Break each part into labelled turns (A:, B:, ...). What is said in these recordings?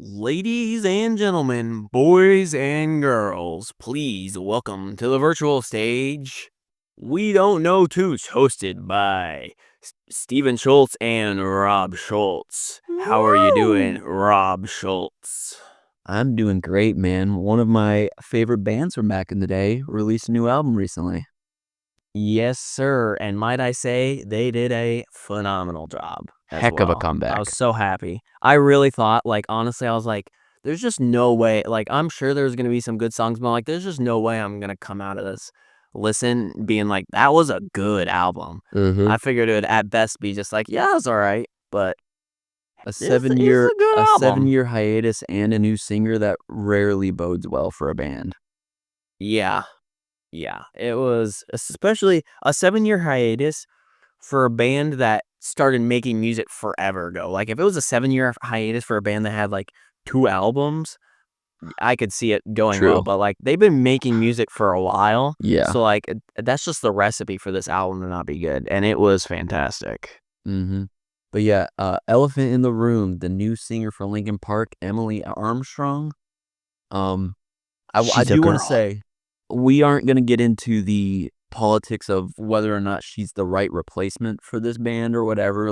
A: Ladies and gentlemen, boys and girls, please welcome to the virtual stage. We Don't Know Toots, hosted by Steven Schultz and Rob Schultz. How are you doing, Rob Schultz?
B: I'm doing great, man. One of my favorite bands from back in the day released a new album recently.
A: Yes, sir. And might I say, they did a phenomenal job as
B: Heck of a
A: well. I was
B: comeback.
A: so happy. I really thought, honestly, I was like, there's just no way. I'm sure there's going to be some good songs, but there's just no way I'm going to come out of this being like, that was a good album.
B: Mm-hmm.
A: I figured it would at best be just like, yeah, it's all right. But
B: A
A: it's
B: seven-year
A: a good
B: a
A: album.
B: 7-year hiatus and a new singer that rarely bodes well for a band.
A: Yeah. Yeah. It was especially a 7-year hiatus for a band that started making music forever ago. Like, if it was a 7-year hiatus for a band that had, 2 albums, I could see it going well,
B: True.
A: but, they've been making music for a while,
B: Yeah.
A: so, that's just the recipe for this album to not be good, and it was fantastic.
B: Mm-hmm. But yeah, Elephant in the Room, the new singer for Linkin Park, Emily Armstrong. I
A: She's a
B: do want to
A: girl.
B: say we aren't going to get into the politics of whether or not she's the right replacement for this band or whatever.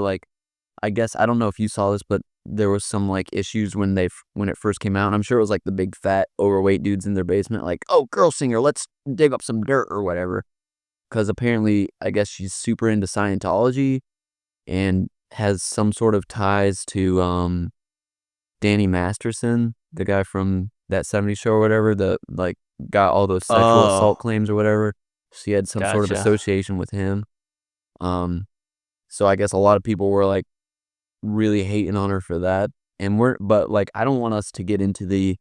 B: I guess I don't know if you saw this, but there was some issues when when it first came out. And I'm sure it was the big fat overweight dudes in their basement, oh, girl singer, let's dig up some dirt or whatever. Because apparently, I guess she's super into Scientology and has some sort of ties to Danny Masterson, the guy from that '70s show or whatever, got all those sexual assault
A: Oh,
B: claims or whatever. She had some sort of
A: gotcha.
B: association with him. Um, so I guess a lot of people were really hating on her for that. But I don't want us to get into the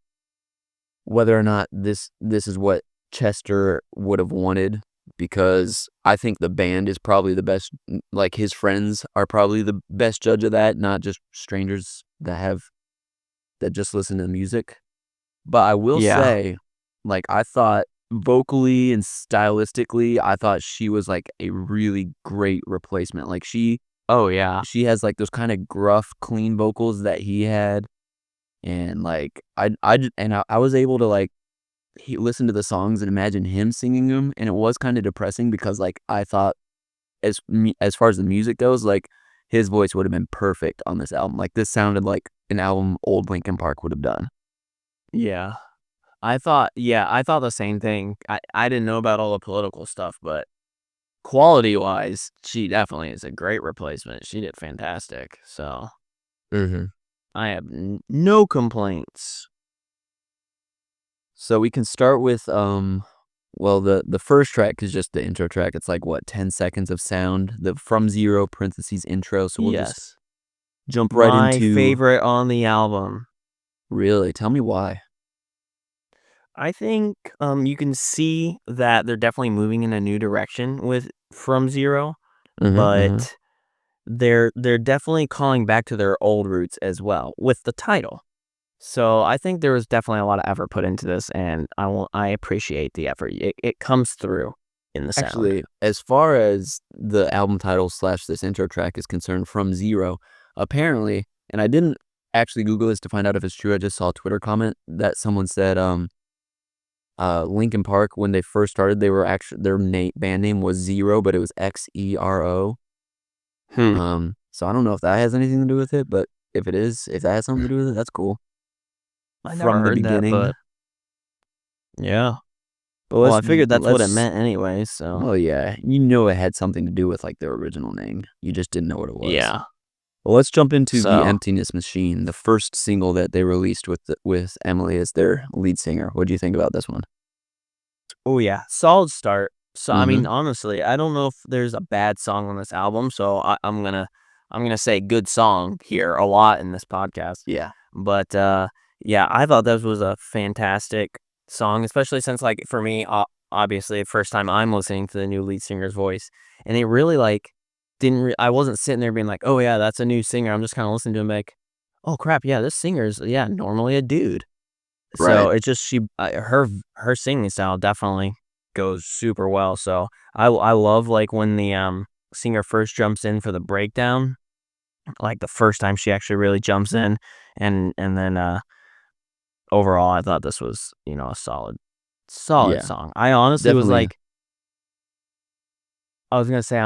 B: whether or not this is what Chester would have wanted, because I think the band is probably the best. His friends are probably the best judge of that, not just strangers that just listen to music. But I will
A: Yeah.
B: say, I thought vocally and stylistically, I thought she was a really great replacement.
A: Oh, yeah.
B: She has those kind of gruff, clean vocals that he had, and I was able to listen to the songs and imagine him singing them, and it was kind of depressing because I thought as far as the music goes, his voice would have been perfect on this album. This sounded like an album old Linkin Park would have done.
A: Yeah. I thought the same thing. I didn't know about all the political stuff, but quality-wise, she definitely is a great replacement. She did fantastic, so
B: Mm-hmm.
A: I have no complaints.
B: So we can start with well, the first track is just the intro track. It's what, 10 seconds of sound, the From Zero parentheses intro. So we'll just
A: Yes.
B: jump right
A: My
B: into.
A: favorite on the album.
B: Really, tell me why.
A: I think, you can see that they're definitely moving in a new direction with From Zero,
B: Mm-hmm, mm-hmm.
A: but they're definitely calling back to their old roots as well with the title. So I think there was definitely a lot of effort put into this, and I appreciate the effort. It comes through in the sound.
B: Actually, as far as the album title slash this intro track is concerned, From Zero, apparently, and I didn't actually Google this to find out if it's true. I just saw a Twitter comment that someone said Linkin Park, when they first started, they were actually their band name was Zero, but it was Xero.
A: Hmm.
B: So I don't know if that has anything to do with it, but if that has something to do with it, that's cool.
A: I never
B: From the
A: heard that,
B: beginning.
A: but yeah.
B: But
A: Well, I figured that's what it meant anyway, so
B: well, yeah, it had something to do with their original name. You just didn't know what it was.
A: yeah.
B: Well, let's jump into The
A: So,
B: Emptiness Machine, the first single that they released with Emily as their lead singer. What do you think about this one?
A: oh yeah, solid start. So I
B: Mm-hmm.
A: mean, honestly, I don't know if there's a bad song on this album, so I'm gonna say good song here a lot in this podcast.
B: Yeah.
A: But yeah, I thought this was a fantastic song, especially since for me, obviously, first time I'm listening to the new lead singer's voice, and it really didn't. I wasn't sitting there being like, oh yeah, that's a new singer. I'm just kind of listening to him like, oh crap, yeah, this singer's normally a dude. So
B: Right.
A: it's just her singing style definitely goes super well. So I love when the singer first jumps in for the breakdown, like the first time she actually really jumps in, and then overall, I thought this was, a solid
B: Yeah,
A: song. I honestly was
B: definitely.
A: like I was gonna say,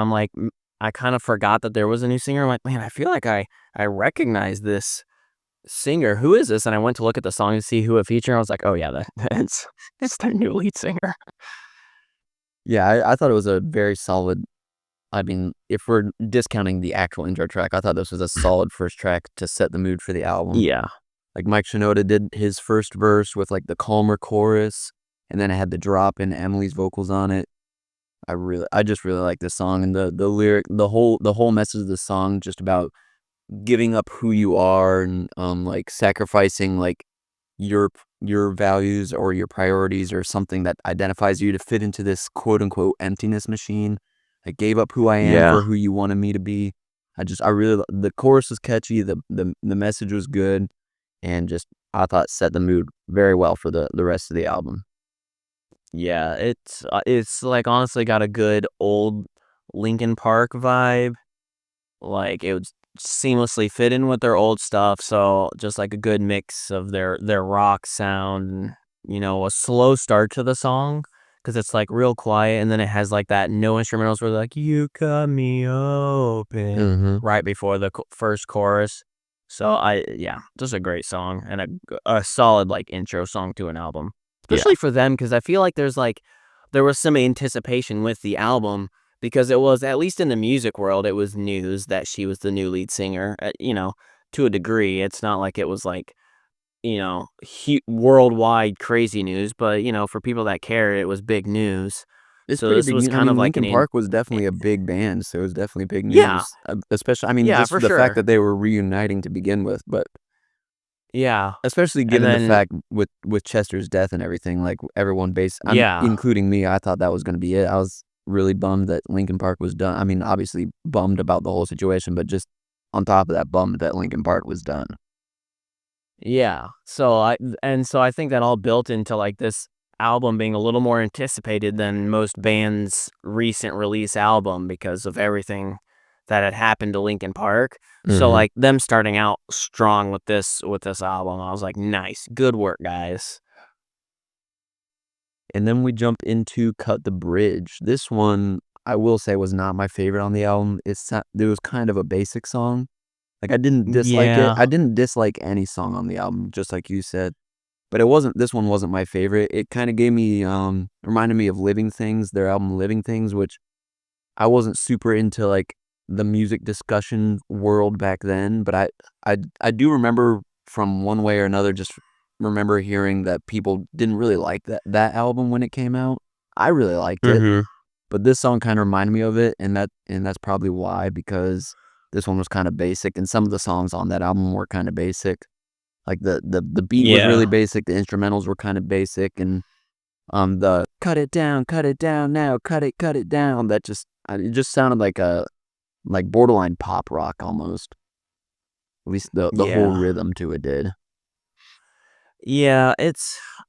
A: I kind of forgot that there was a new singer. I'm like, "Man, I feel like I recognize this singer. Who is this?" And I went to look at the song to see who it featured. I was like, "Oh, yeah, that's it's their new lead singer."
B: Yeah, I thought it was a very solid. I mean, if we're discounting the actual intro track, I thought this was a solid first track to set the mood for the album.
A: Yeah.
B: Like, Mike Shinoda did his first verse with, like, the calmer chorus, and then it had the drop in Emily's vocals on it. I just really like this song, and the lyric the whole message of the song just about giving up who you are and, like, sacrificing, like, your values or your priorities or something that identifies you to fit into this quote unquote emptiness machine. I gave up who I am
A: Yeah.
B: for who you wanted me to be. I really the chorus was catchy, the message was good, and just I thought set the mood very well for the rest of the album.
A: Yeah, it's, like, honestly got a good old Linkin Park vibe. Like, it would seamlessly fit in with their old stuff, so just, like, a good mix of their rock sound and, a slow start to the song because it's, like, real quiet, and then it has, like, that no instrumentals where they're like, "You cut me open,"
B: Mhm.
A: right before the first chorus. So yeah, just a great song and a solid, like, intro song to an album.
B: Yeah.
A: Especially for them, because I feel like there was some anticipation with the album because it was, at least in the music world, it was news that she was the new lead singer, to a degree. It's not like it was like, worldwide crazy news, but, for people that care, it was big news.
B: It's
A: So
B: pretty
A: this
B: big
A: was
B: new I
A: kind of
B: mean,
A: like
B: Linkin
A: an in
B: Park was
A: eh
B: definitely a big band, so it was definitely big
A: Yeah,
B: news, especially I mean,
A: yeah,
B: just
A: for
B: the fact
A: sure.
B: that they were reuniting to begin with, but
A: Yeah,
B: especially
A: and
B: given the
A: then
B: fact with Chester's death and everything, like, everyone
A: yeah.
B: including me, I thought that was gonna be it. I was really bummed that Linkin Park was done. I mean, obviously bummed about the whole situation, but just on top of that, bummed that Linkin Park was done.
A: Yeah. So I think that all built into, like, this album being a little more anticipated than most bands' recent release album because of everything that had happened to Linkin Park. So,
B: Mhm.
A: like, them starting out strong with this album, I was like, "Nice. Good work, guys."
B: And then we jump into Cut the Bridge. This one, I will say, was not my favorite on the album. It was kind of a basic song. Like, I didn't dislike it.
A: Yeah.
B: I didn't dislike any song on the album, just like you said. But this one wasn't my favorite. It kinda gave me, reminded me of Living Things, their album Living Things, which I wasn't super into, like, the music discussion world back then, but I do remember from one way or another, just remember hearing that people didn't really like that album when it came out. I really liked it,
A: Mhm.
B: but this song kinda reminded me of it, and that's probably why, because this one was kinda basic, and some of the songs on that album were kinda basic. Like, the beat was really
A: Yeah.
B: basic, the instrumentals were kinda basic, and, the cut it down now, cut it down," it just sounded like a like, borderline pop rock almost. At least the whole
A: Yeah.
B: rhythm to it did.
A: Yeah,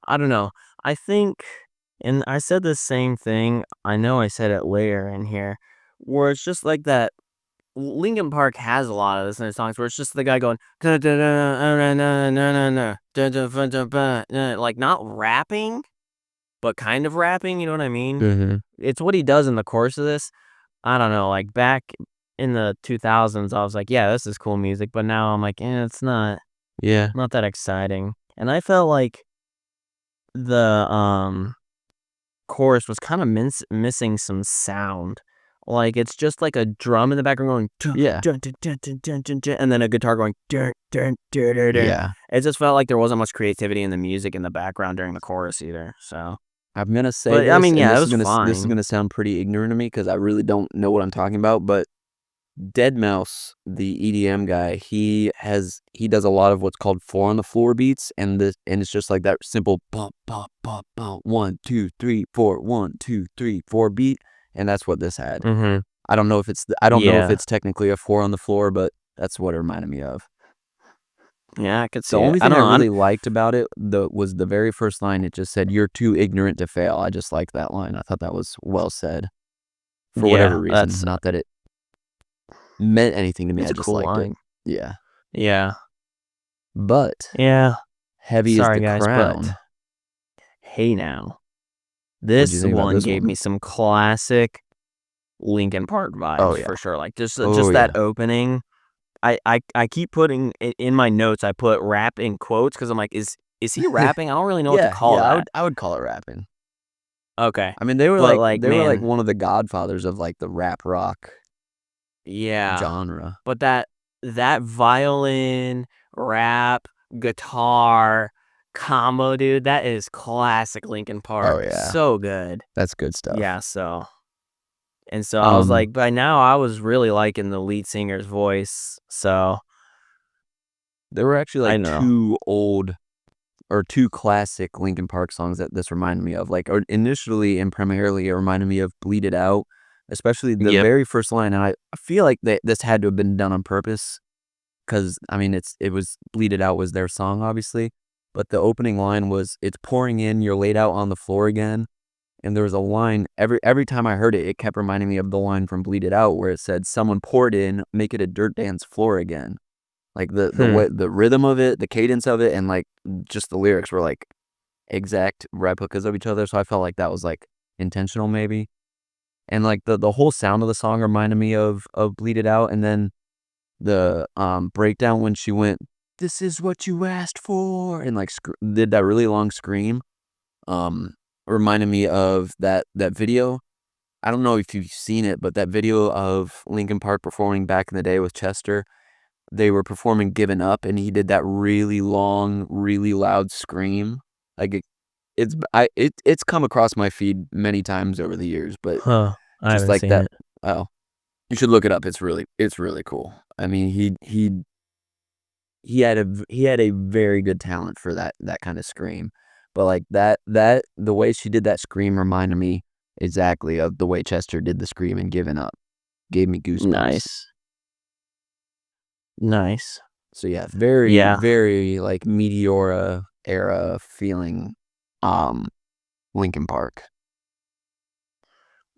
A: I don't know. I think and I said the same thing, I know I said it later in here, where it's just like that Linkin Park has a lot of this in their songs where it's just the guy going "Da, da, da, na, na, na, na, na, da, da, fa, da, ba," like, not rapping, but kind of rapping, you know what I mean?
B: Mhm.
A: It's what he does in the course of this. I don't know, like, back in the 2000s, I was like, "Yeah, this is cool music," but now I'm like, it's
B: Yeah.
A: not that exciting, and I felt like the chorus was kinda missing some sound. Like, it's just like a drum in the background going dun,
B: Yeah.
A: dun, dun, dun, dun, dun, dun, dun, and then a guitar going dun, dun, dun, dun, dun.
B: Yeah.
A: It just felt like there wasn't much creativity in the music in the background during the chorus either, so
B: I'm gonna say
A: but, I
B: this,
A: mean,
B: and
A: yeah, it was
B: this is
A: fine.
B: gonna sound pretty ignorant of me because I really don't know what I'm talking about, but Deadmau5, the EDM guy, he does a lot of what's called 4 on the floor beats, and it's just like that simple bump, bump, bump, bump, 1, 2, 3, 4, 1, 2, 3, 4 beat, and that's what this had.
A: Mhm.
B: I don't know if
A: Yeah.
B: it's technically a 4 on the floor, but that's what it reminded me of.
A: Yeah, I could
B: The
A: see it.
B: only
A: I
B: thing
A: don't
B: I
A: know, I'm
B: really liked about it, was the very first line. It just said, "You're too ignorant to fail." I just liked that line. I thought that was well said for whatever
A: yeah,
B: reason. Not that it meant anything to me,
A: it's
B: I
A: a
B: just
A: cool
B: liked it.
A: line.
B: Yeah.
A: Yeah.
B: But
A: Yeah.
B: Heavy is
A: Sorry
B: the
A: guys, but
B: Crown.
A: hey now.
B: What'd you
A: This
B: think about
A: one
B: this
A: gave
B: one?
A: me some classic Linkin Park
B: Oh,
A: vibes
B: yeah.
A: for sure. Like
B: Oh,
A: just that
B: yeah.
A: opening. I keep putting in my notes. I put rap in quotes because I'm like, is he rapping? I don't really know what to
B: Yeah,
A: call
B: yeah,
A: that.
B: I would call it rapping.
A: Okay,
B: I mean,
A: but like,
B: they were like
A: man,
B: one of the godfathers of like the rap rock
A: yeah.
B: genre.
A: But that violin, rap, guitar combo, dude, that is classic Linkin
B: Oh,
A: Park.
B: yeah.
A: So good.
B: That's good stuff.
A: Yeah. So I was
B: Um,
A: like, by now I was really liking the lead singer's voice. So
B: there were actually
A: I
B: like
A: don't know.
B: two old or two classic Linkin Park songs that this reminded me of. Like, or initially and primarily, it reminded me of "Bleed It Out," especially the
A: Yep.
B: very first line. And I feel like this had to have been done on purpose because I mean, it was "Bleed It Out" was their song, obviously, but the opening line was, "It's pouring in, you're laid out on the floor again." And there was a line every time I heard it, it kept reminding me of the line from "Bleed It Out" where it said, "Someone poured in, make it a dirt dance floor again." Like the
A: Hmm.
B: way the rhythm of it, the cadence of it, and like just the lyrics were like exact replicas of each other. So I felt like that was like intentional maybe. And like the whole sound of the song reminded me of Bleed It Out. And then the breakdown when she went, "This is what you asked for," and like did that really long scream. Um Reminded me of that video. I don't know if you've seen it, but that video of Linkin Park performing back in the day with Chester, they were performing "Given Up," and he did that really long, really loud scream. Like it's come across my feed many times over the years, but
A: Huh. I
B: just
A: haven't
B: like
A: seen
B: that.
A: it.
B: Oh, you should look it up. It's really cool. I mean, he had a very good talent for that kind of scream. But like that the way she did that scream reminded me exactly of the way Chester did the scream and "Given Up." Gave me goosebumps.
A: Nice. Nice.
B: So yeah, very,
A: Yeah.
B: very like Meteora era feeling, um, Linkin Park.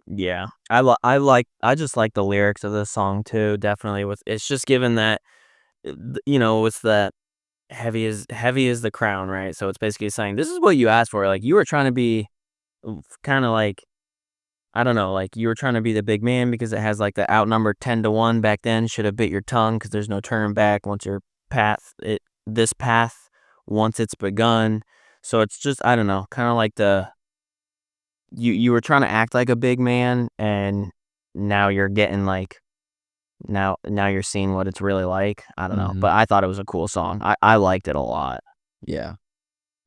A: Yeah. I just like the lyrics of this song too, definitely with it's just given that it's that heavy is the crown, right? So it's basically saying this is what you asked for. Like you were trying to be kind of like I don't know, like you were trying to be the big man because it has like the outnumbered 10-1 back then. Should have bit your tongue because there's no turning back once your this path once it's begun. So it's just I don't know, kind of like you were trying to act like a big man and now you're getting like now you're seeing what it's really like. I don't know,
B: Mhm.
A: but I thought it was a cool song. I liked it a lot.
B: Yeah.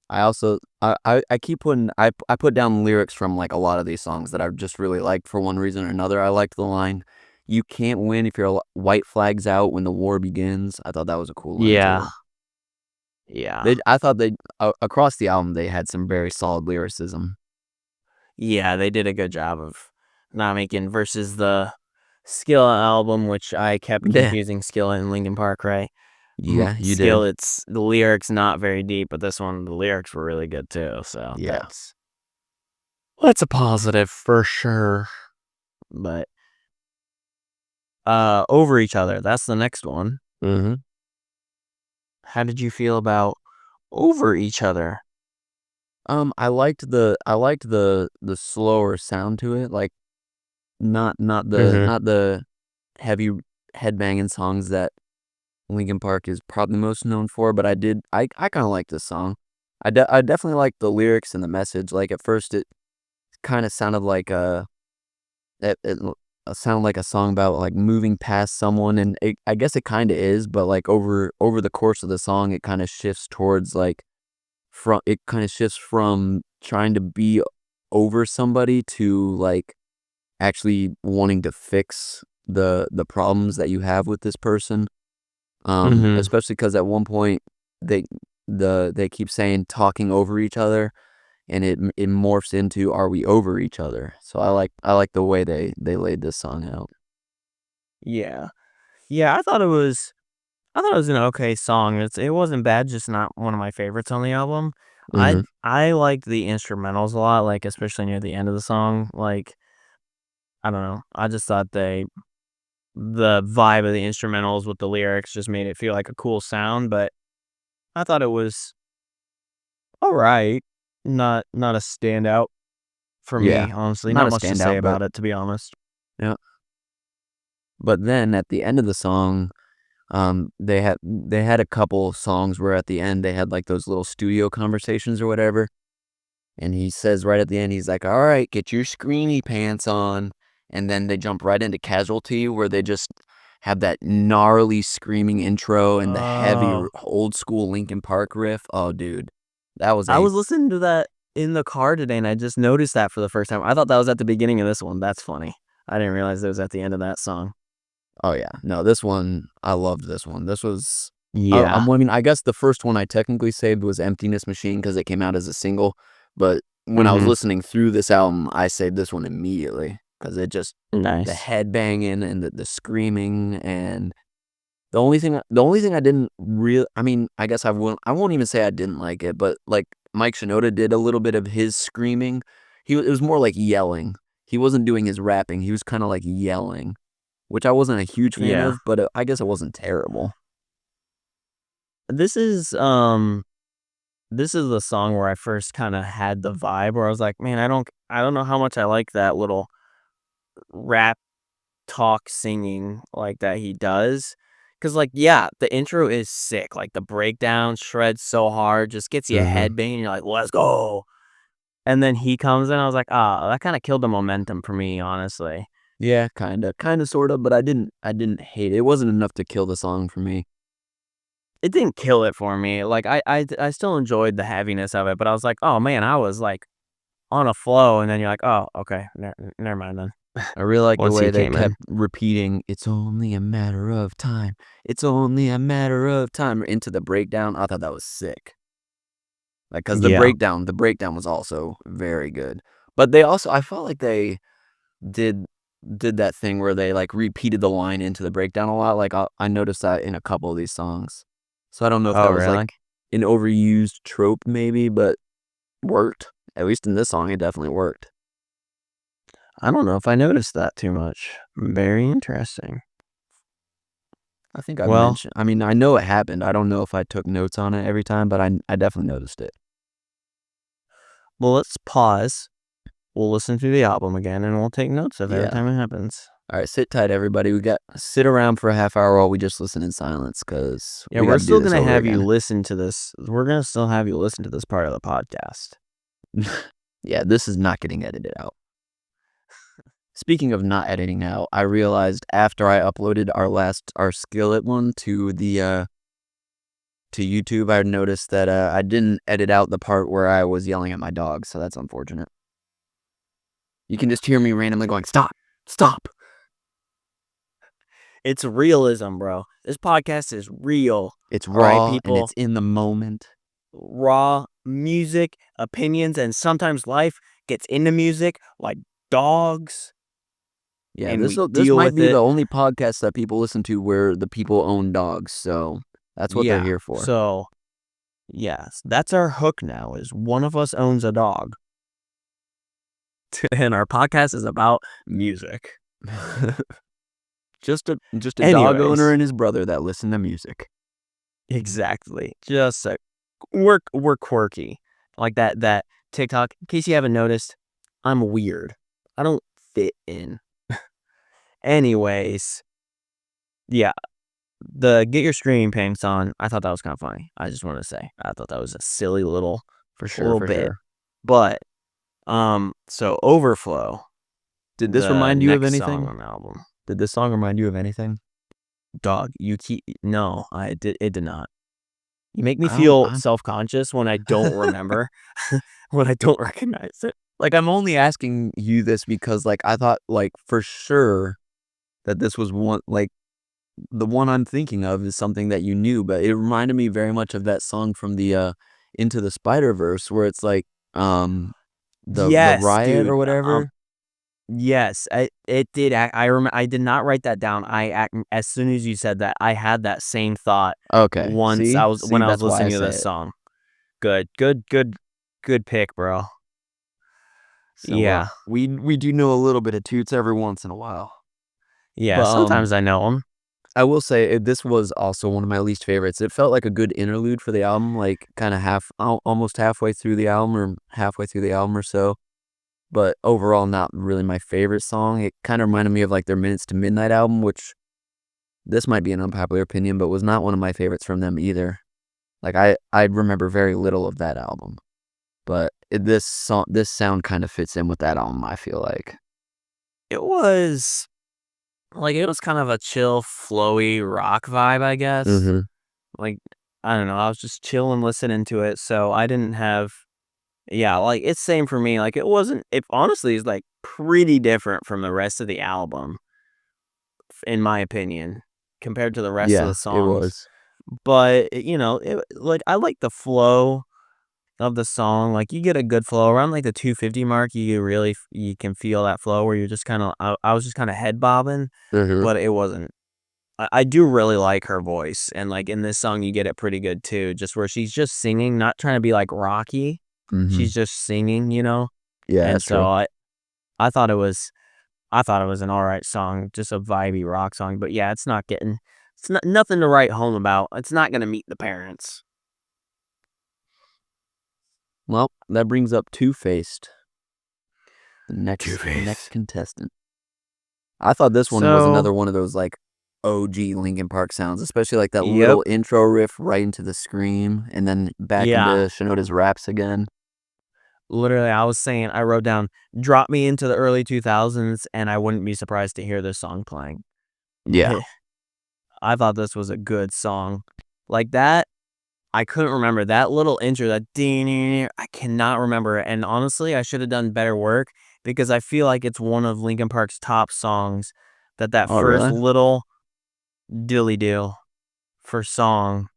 B: I also I keep putting I put down lyrics from, like, a lot of these songs that I just really liked for one reason or another. I liked the line, "You can't win if your white flag's out when the war begins." I thought that was a cool line
A: Yeah.
B: too.
A: Yeah.
B: I thought they across the album, they had some very solid lyricism.
A: Yeah, they did a good job of not making versus the Skillet album, which I kept
B: Yeah.
A: confusing Skillet and Linkin Park, right?
B: Yeah, you did.
A: Skillet's the lyrics not very deep, but this one the lyrics were really good too. So
B: Yeah.
A: that's a positive for sure. But over each other, that's the next one.
B: Mhm.
A: How did you feel about over each other?
B: I liked the slower sound to it, like,
A: Mhm.
B: not the heavy headbanging songs that Linkin Park is probably most known for, but I kinda like this song. I definitely like the lyrics and the message, like, at first, it kinda sounded like it sounded like a song about, like, moving past someone, and I guess it kinda is, but, like, over the course of the song, it kinda shifts towards, like, it kinda shifts from trying to be over somebody to, like, actually wanting to fix the problems that you have with this person.
A: Mhm.
B: Especially because at one point, they they keep saying talking over each other, and it morphs into, "Are we over each other?" So I like the way they laid this song out.
A: Yeah. Yeah, I thought it was an okay song. It wasn't bad, just not one of my favorites on the album.
B: Mhm.
A: I liked the instrumentals a lot, like especially near the end of the song. Like I don't know, I just thought the vibe of the instrumentals with the lyrics just made it feel like a cool sound. But I thought it was all right. Not a standout for
B: Yeah.
A: me, honestly.
B: Not
A: Not
B: a
A: much to say
B: standout, but
A: about it, to be honest.
B: yeah. But then at the end of the song, they had a couple songs where at the end they had like those little studio conversations or whatever. And he says right at the end, he's like, "All right, get your screamy pants on." And then they jump right into Casualty, where they just have that gnarly screaming intro and the heavy
A: Oh,
B: old school Linkin Park riff. Oh, dude, that was
A: I
B: a
A: was listening to that in the car today, and I just noticed that for the first time. I thought that was at the beginning of this one. That's funny. I didn't realize it was at the end of that song.
B: oh yeah, no, this one I loved. This one. This was.
A: Yeah.
B: I mean, I guess the first one I technically saved was Emptiness Machine because it came out as a single. But when I was
A: Mhm.
B: listening through this album, I saved this one immediately because it just the
A: Nice.
B: head banging and the screaming and the only thing I didn't real I mean, I won't even say I didn't like it, but like Mike Shinoda did a little bit of his screaming. It was more like yelling. He wasn't doing his rapping. He was kind of like yelling, which I wasn't a huge fan
A: Yeah.
B: of, but I guess it wasn't terrible.
A: This is this is the song where I first kinda had the vibe where I was like, "Man, I don't know how much I like that little rap talk singing like that he does." Cause like, yeah, the intro is sick, like, the breakdown shreds so hard, just gets you
B: Mhm.
A: headbanging, you're like, "Let's go." And then he comes in, I was like, "Ah, that kinda killed the momentum for me, honestly."
B: Yeah, kinda, sorta, but I didn't hate it. It wasn't enough to kill the song for me.
A: It didn't kill it for me, like, I still enjoyed the heaviness of it, but I was like, "Oh, man," I was, like, on a flow, and then you're like, "Oh, okay, never mind then."
B: I really like the
A: Once
B: way
A: he
B: they
A: came in.
B: kept repeating, "It's only a matter of time. It's only a matter of time," into the breakdown. I thought that was sick. Like, cause
A: Yeah.
B: the breakdown was also very good. But they also I felt like they did did that thing where they, like, repeated the line into the breakdown a lot, like, I noticed that in a couple of these songs. So I don't know if
A: Oh,
B: that was,
A: really?
B: like, an overused trope maybe, but worked. At least in this song, it definitely worked.
A: I don't know if I noticed that too much. Very interesting.
B: I think I
A: Well
B: mentioned I mean, I know it happened. I don't know if I took notes on it every time, but I definitely noticed it.
A: well, let's pause. We'll listen to the album again, and we'll take notes of every
B: Yeah.
A: time it happens.
B: Alright, sit tight, everybody. We got sit around for a half hour while we just listen in silence, cause
A: Yeah,
B: we
A: we're
B: gotta do
A: still
B: this
A: gonna
B: over
A: have you
B: again.
A: listen to this. We're gonna still have you listen to this part of the podcast.
B: Yeah, this is not getting edited out. Speaking of not editing out, I realized after I uploaded our Skillet one to YouTube, I noticed that, I didn't edit out the part where I was yelling at my dog, so that's unfortunate. You can just hear me randomly going, "Stop! Stop!"
A: It's realism, bro. This podcast is real.
B: It's
A: All right,
B: raw and
A: people.
B: it's in the moment.
A: Raw music, opinions, and sometimes life gets into music like dogs,
B: Yeah,
A: and we
B: this
A: deal
B: might
A: with
B: be the
A: it.
B: only podcast that people listen to where the people own dogs, so that's what they're
A: Yeah.
B: here for.
A: So, yes, that's our hook now is one of us owns a dog. And our podcast is about music.
B: Just a dog owner
A: Anyways,
B: and his brother that listen to music.
A: exactly. Just we're quirky. Like that TikTok. In case you haven't noticed, I'm weird. I don't fit in. Anyways, yeah, the get your streaming pants on. I thought that was kind of funny. I just want to say I thought that was a silly
B: For sure,
A: little
B: for
A: bit.
B: sure.
A: But so Overflow,
B: Did this
A: the
B: remind you of
A: next song
B: anything?
A: on the album.
B: Did this song remind you of anything?
A: Dog, you keep no, I did it did not. You make me
B: I don't
A: feel
B: I'm
A: self-conscious when I don't remember, when I don't recognize it.
B: like, I'm only asking you this because, like, I thought, like, for sure that this was one like, the one I'm thinking of is something that you knew, but it reminded me very much of that song from the, Into the Spider-Verse where it's like, the
A: Yes,
B: riot or
A: dude.
B: whatever.
A: Yes, it did. I did not write that down. As soon as you said that, I had that same thought
B: Okay,
A: once I
B: see?
A: was when
B: See,
A: I was
B: that's why I
A: listening to
B: say
A: this
B: it.
A: song. Good pick, bro.
B: So,
A: Yeah,
B: we do know a little bit of Toots every once in a while.
A: yeah.
B: But,
A: Sometimes I know them.
B: I will say this was also one of my least favorites. It felt like a good interlude for the album, like kind of almost halfway through the album or halfway through the album or so. But overall, not really my favorite song. It kind of reminded me of like their Minutes to Midnight album, which this might be an unpopular opinion, but was not one of my favorites from them either. Like I remember very little of that album, but this sound kind of fits in with that album. I feel like.
A: It was it was kind of a chill, flowy rock vibe, I guess.
B: Mm-hmm.
A: Like, I don't know, I was just chilling listening to it, so I didn't have yeah, it's same for me, it wasn't it honestly is, pretty different from the rest of the album, in my opinion, compared to the rest of
B: Yeah,
A: the
B: it
A: songs,
B: was.
A: but, I like the flow of the song, you get a good flow around, the 250 mark, you really you can feel that flow where you're just kinda I was just kinda head bobbing,
B: Mm-hmm.
A: but it wasn't I do really like her voice, and, in this song, you get it pretty good too, just where she's just singing, not trying to be, rocky.
B: Mm-hmm.
A: She's just singing,
B: Yeah,
A: and
B: that's
A: so
B: true.
A: I thought it was I thought it was an alright song, just a vibey rock song, but yeah, it's not nothing to write home about. It's not gonna meet the parents.
B: Well, that brings up Two-Faced, the next
A: Two-Face.
B: contestant. I thought this one was
A: So
B: another one of those like OG Linkin Park sounds, especially like that
A: yep,
B: little intro riff right into the scream, and then back into
A: yeah.
B: Shinoda's raps again.
A: Literally, I was saying I wrote down, "Drop me into the early 2000s, and I wouldn't be surprised to hear this song playing."
B: Yeah.
A: I thought this was a good song. Like that, I couldn't remember that little intro, that ding, I cannot remember it. And honestly, I should have done better work because I feel like it's one of Linkin Park's top songs. That
B: Oh,
A: first
B: really?
A: little dilly deal for song.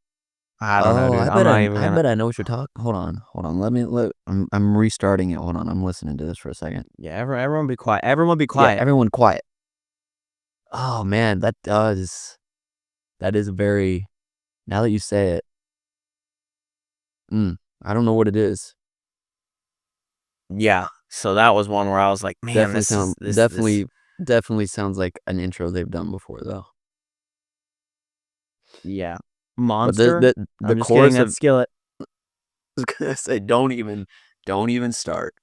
A: I don't know,
B: Oh,
A: dude. I'm not even
B: I
A: gonna.
B: bet I know what you're talking. Hold on. I'm restarting it. Hold on. I'm listening to this for a second.
A: Yeah, everyone be quiet. Everyone be
B: Yeah,
A: quiet.
B: everyone quiet. Oh man, that is very. Now that you say it, I don't know what it is.
A: Yeah. So that was one where I was like, man,
B: Definitely
A: this is
B: sound
A: this.
B: definitely sounds like an intro they've done before though.
A: Yeah,
B: But
A: monster.
B: the
A: I'm just kidding.
B: chorus
A: That
B: of
A: skillet.
B: I was gonna say don't even start.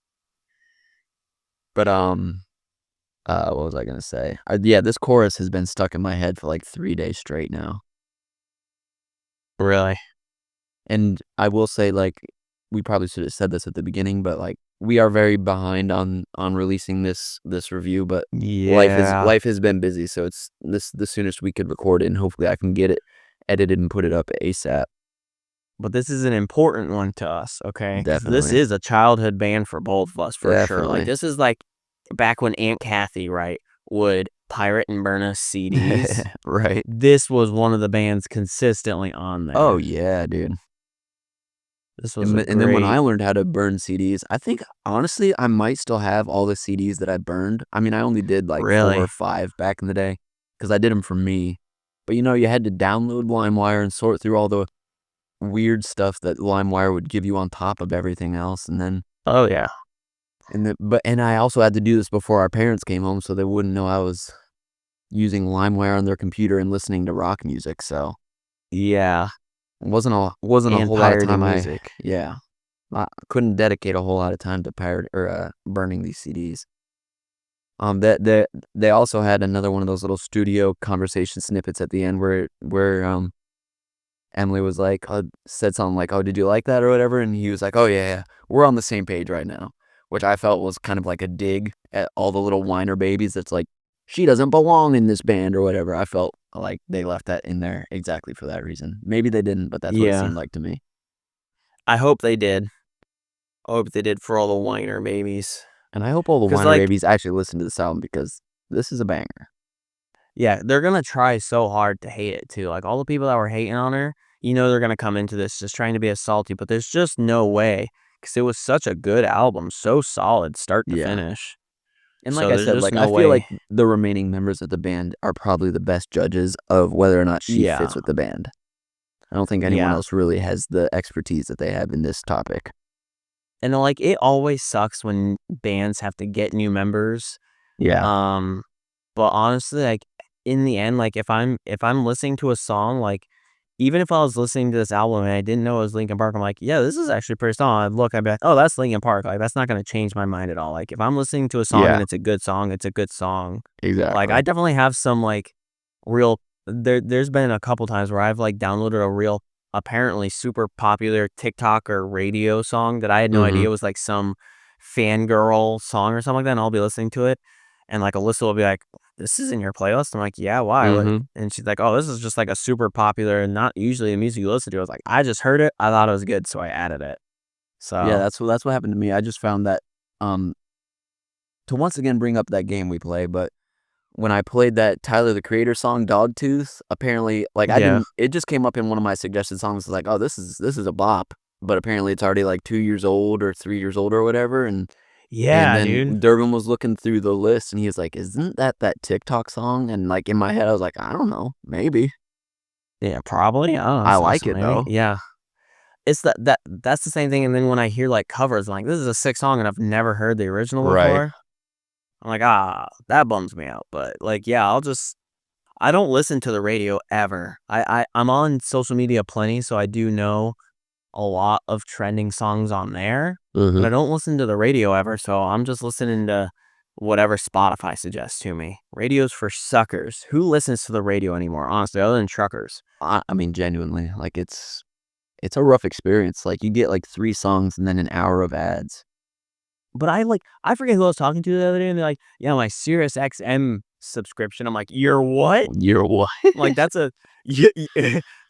B: But what was I gonna say? Yeah, this chorus has been stuck in my head for like 3 days straight now.
A: Really?
B: And I will say, like, we probably should have said this at the beginning, but like we are very behind on releasing this review, but
A: Yeah.
B: life has been busy, so it's this the soonest we could record it, and hopefully I can get it edited and put it up ASAP.
A: But this is an important one to us, okay? Because this
B: Definitely,
A: is a childhood band for both of us, for sure.
B: definitely,
A: This is back when Aunt Kathy, right, would pirate and burn us CDs.
B: right?
A: This was one of the bands consistently on
B: Oh
A: there.
B: yeah, dude.
A: This was a
B: And then when I
A: great.
B: learned how to burn CDs, I think honestly I might still have all the CDs that I burned. I mean, I only did like 4 or
A: Really?
B: 5 back in the day because I did them for me. But you had to download LimeWire and sort through all the weird stuff that LimeWire would give you on top of everything else, and then
A: Oh, yeah.
B: and I also had to do this before our parents came home so they wouldn't know I was using LimeWire on their computer and listening to rock music. So
A: Yeah,
B: it wasn't a
A: and
B: whole lot of
A: pirating
B: time
A: music.
B: yeah. I couldn't dedicate a whole lot of time to pirate or burning these CDs. That they also had another one of those little studio conversation snippets at the end where Emily was like said something like, "Oh, did you like that or whatever?" And he was like, "Oh yeah, we're on the same page right now," which I felt was kind of like a dig at all the little whiner babies. That's like she doesn't belong in this band or whatever. I felt like they left that in there exactly for that reason. Maybe they didn't, but that's what it
A: Yeah.
B: seemed like to me.
A: I hope they did. I hope they did for all the whiner babies.
B: And I hope all the
A: 'Cause,
B: whiner babies actually listen to this album because this is a banger.
A: yeah, they're gonna try so hard to hate it too. All the people that were hating on her, they're gonna come into this just trying to be as salty, but there's just no way because it was such a good album, so solid start to
B: Yeah.
A: finish.
B: And like
A: So
B: I
A: there's
B: said,
A: just
B: like I
A: no
B: feel like
A: way.
B: the remaining members of the band are probably the best judges of whether or not she
A: Yeah,
B: fits with the band. I don't think anyone
A: yeah.
B: else really has the expertise that they have in this topic.
A: And it always sucks when bands have to get new members.
B: Yeah.
A: Um, but honestly, in the end, like, if I'm listening to a song, like, even if I was listening to this album and I didn't know it was Linkin Park, I'm like, "Yeah, this is actually a pretty song." I'd look, I'd be like, "Oh, that's Linkin Park." Like, that's not gonna change my mind at all. Like, if I'm listening to a song and
B: Yeah,
A: it's a good song, it's a good song. Like, I
B: exactly.
A: definitely have some, like, real there's been a couple times where I've, like, downloaded a real, apparently super popular TikTok or radio song that I had no
B: Mhm,
A: idea was, like, some fangirl song or something like that, and I'll be listening to it, and, like, Alyssa will be like, "This is in your playlist?" I'm like, "Yeah, why? What?"
B: mhm.
A: And she's like, "Oh, this is just, like, a super popular, not usually the music you listen to." I was like, "I just heard it, I thought it was good, so I added it."
B: Yeah,
A: So,
B: that's what happened to me. I just found that, um to once again bring up that game we play, but when I played that Tyler, the Creator song, Dogtooth, apparently, like, I
A: yeah.
B: didn't it just came up in one of my suggested songs, like, "Oh, this is a bop," but apparently it's already, like, 2 years old or 3 years old or whatever, and
A: Yeah,
B: then
A: dude.
B: Durbin was looking through the list, and he was like, "Isn't that TikTok song?" And, like, in my head, I was like, "I don't know, maybe."
A: Yeah, probably, I don't know,
B: I
A: so
B: like
A: so
B: it,
A: maybe,
B: though.
A: yeah. It's that's the same thing, and then when I hear, like, covers, I'm like, "This is a sick song," and I've never heard the original
B: Right.
A: before. I'm like, "Ah, that bums me out," but, like, yeah, I don't listen to the radio ever. I'm on social media plenty, so I do know a lot of trending songs on there, but
B: Mhm.
A: I don't listen to the radio ever, so I'm just listening to whatever Spotify suggests to me. Radio's for suckers. Who listens to the radio anymore, honestly, other than truckers?
B: I mean, genuinely, like, it's a rough experience, like, you get, like, 3 songs and then an hour of ads.
A: But I forget who I was talking to the other day, and they're like, "Yeah, my Sirius XM subscription." I'm like, "Your what?"
B: You're what?
A: Like, that's a you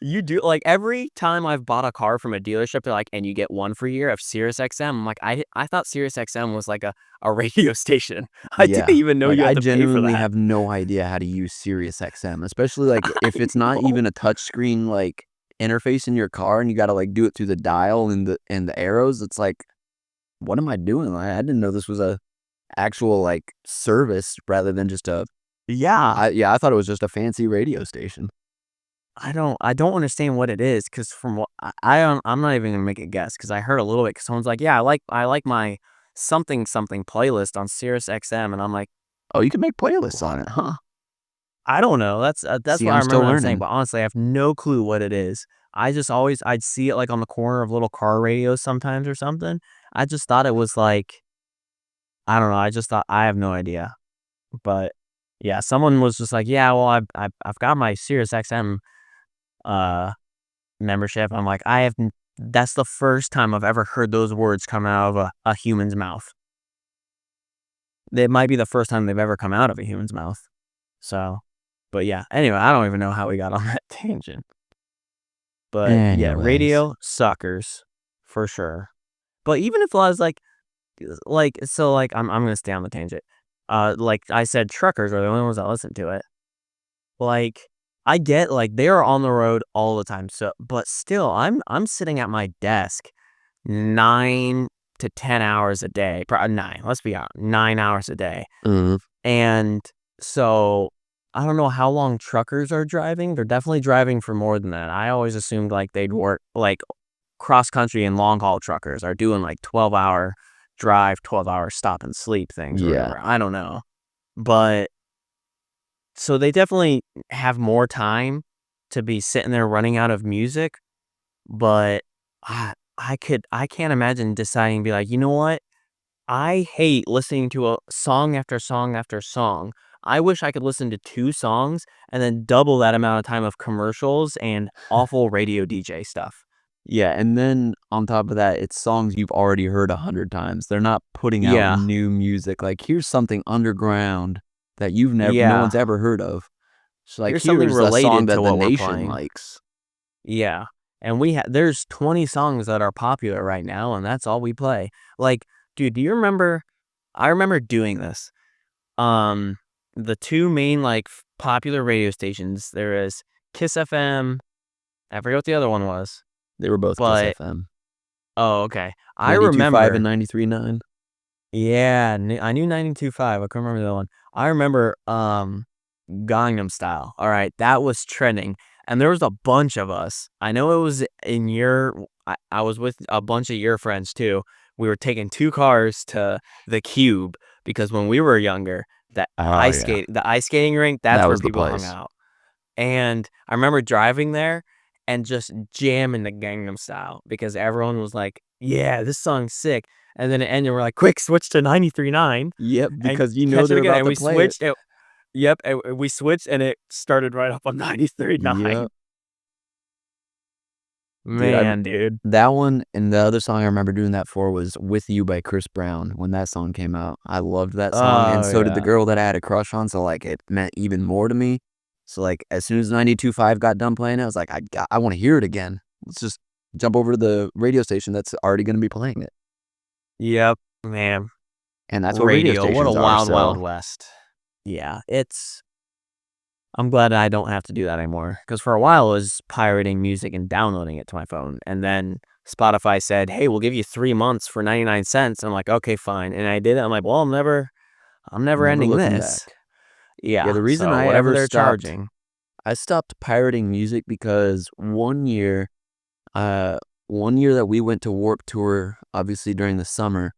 A: you do like, every time I've bought a car from a dealership, they're like, "And you get 1 free year of Sirius XM." I'm like, I thought Sirius XM was like a radio station. I didn't
B: Yeah,
A: even know
B: like,
A: you
B: I
A: had to pay for
B: genuinely
A: that.
B: have no idea how to use SiriusXM, especially, like, if
A: I
B: it's not
A: know.
B: even a touchscreen, like, interface in your car and you gotta, like, do it through the dial and the arrows, it's like, "What am I doing?" Like, I didn't know this was a actual, like, service rather than just a
A: Yeah.
B: I thought it was just a fancy radio station.
A: I don't understand what it is, because from what I'm not even gonna make a guess, because I heard a little bit, 'cause someone's like, "Yeah, I like my something something playlist on Sirius XM," and I'm like,
B: Oh, you can make playlists
A: "Wha
B: on it, huh?
A: I don't know." That's
B: See,
A: what I
B: I'm still
A: remember them saying,
B: learning.
A: but honestly, I have no clue what it is. I just always I'd see it, like, on the corner of little car radios sometimes or something. I just thought it was like, I don't know, I just thought I have no idea, but, yeah, someone was just like, "Yeah, well, I've got my Sirius XM, uh" membership. I'm like, that's the first time I've ever heard those words come out of a human's mouth. It might be the first time they've ever come out of a human's mouth. So, but yeah. Anyway, I don't even know how we got on that tangent. But yeah,
B: Anyways.
A: radio suckers for sure. But even if I was like so like I'm gonna stay on the tangent. Like I said, truckers are the only ones that listen to it. Like, I get, like, they are on the road all the time, so but still, I'm sitting at my desk 9 to 10 hours a day, 9, let's be honest, 9 hours a day,
B: Mhm.
A: and so, I don't know how long truckers are driving, they're definitely driving for more than that. I always assumed, like, they'd work like, cross country and long haul truckers are doing, like, 12-hour drive, 12-hour stop and sleep things or
B: Yeah.
A: whatever, I don't know, but so they definitely have more time to be sitting there running out of music, but I can't imagine deciding to be like, "You know what? I hate listening to a song after song after song. I wish I could listen to 2 songs and then double that amount of time of commercials and awful radio DJ stuff."
B: Yeah, and then on top of that, it's songs you've already heard 100 times. They're not putting out
A: Yeah.
B: new music, like, "Here's something underground that no
A: Yeah.
B: one's ever heard of." So, like,
A: Here's something
B: "Here's a song
A: related to
B: that the
A: what we're
B: nation
A: playing.
B: likes."
A: Yeah, and there's 20 songs that are popular right now, and that's all we play. Like, dude, do you remember I remember doing this. Um, the 2 main, like, popular radio stations, there is Kiss FM, I forget what the other one was,
B: They were both Kiss
A: but
B: FM.
A: oh, okay. I
B: 92.5 and
A: remember
B: 93.9.
A: yeah, I knew 92.5, I couldn't remember the other one. I remember, Gangnam Style. All right, that was trending, and there was a bunch of us. I know it was in your. I was with a bunch of your friends too. We were taking 2 cars to the Cube because when we were younger, that
B: Oh, yeah.
A: the ice skating rink, that's
B: That
A: where
B: was the
A: people hung
B: place.
A: out. And I remember driving there and just jamming the Gangnam Style because everyone was like, "Yeah, this song's sick." And then it ended, we're like, "Quick, switch to 93.9
B: Yep,
A: and
B: because you know
A: catch it
B: they're
A: again."
B: about
A: And
B: to
A: we
B: play it.
A: switched it. Yep, and we switched and it started right up on 93.9.
B: Yep. Dude, I
A: Man, dude.
B: that one and the other song I remember doing that for was "With You" by Chris Brown when that song came out. I loved that song, and
A: Oh,
B: so did the
A: yeah.
B: girl that I had a crush on, so, like, it meant even more to me. So, like, as soon as 92.5 got done playing it, I was like, I wanna hear it again. Let's just jump over to the radio station that's already gonna be playing it."
A: Yep, man.
B: And that's what radio
A: Radio, what a
B: stations are,
A: wild,
B: so
A: wild west. Yeah, it's I'm glad I don't have to do that anymore. Because for a while, I was pirating music and downloading it to my phone, and then Spotify said, "Hey, we'll give you 3 months for 99 cents." I'm like, "Okay, fine," and I did it. I'm like, "Well, I'm never
B: never
A: ending
B: looking
A: this."
B: back. Yeah,
A: Yeah,
B: the reason
A: so
B: I
A: whatever
B: ever
A: they're
B: stopped
A: charging.
B: I stopped pirating music because uh, one year that we went to Warped Tour, obviously during the summer,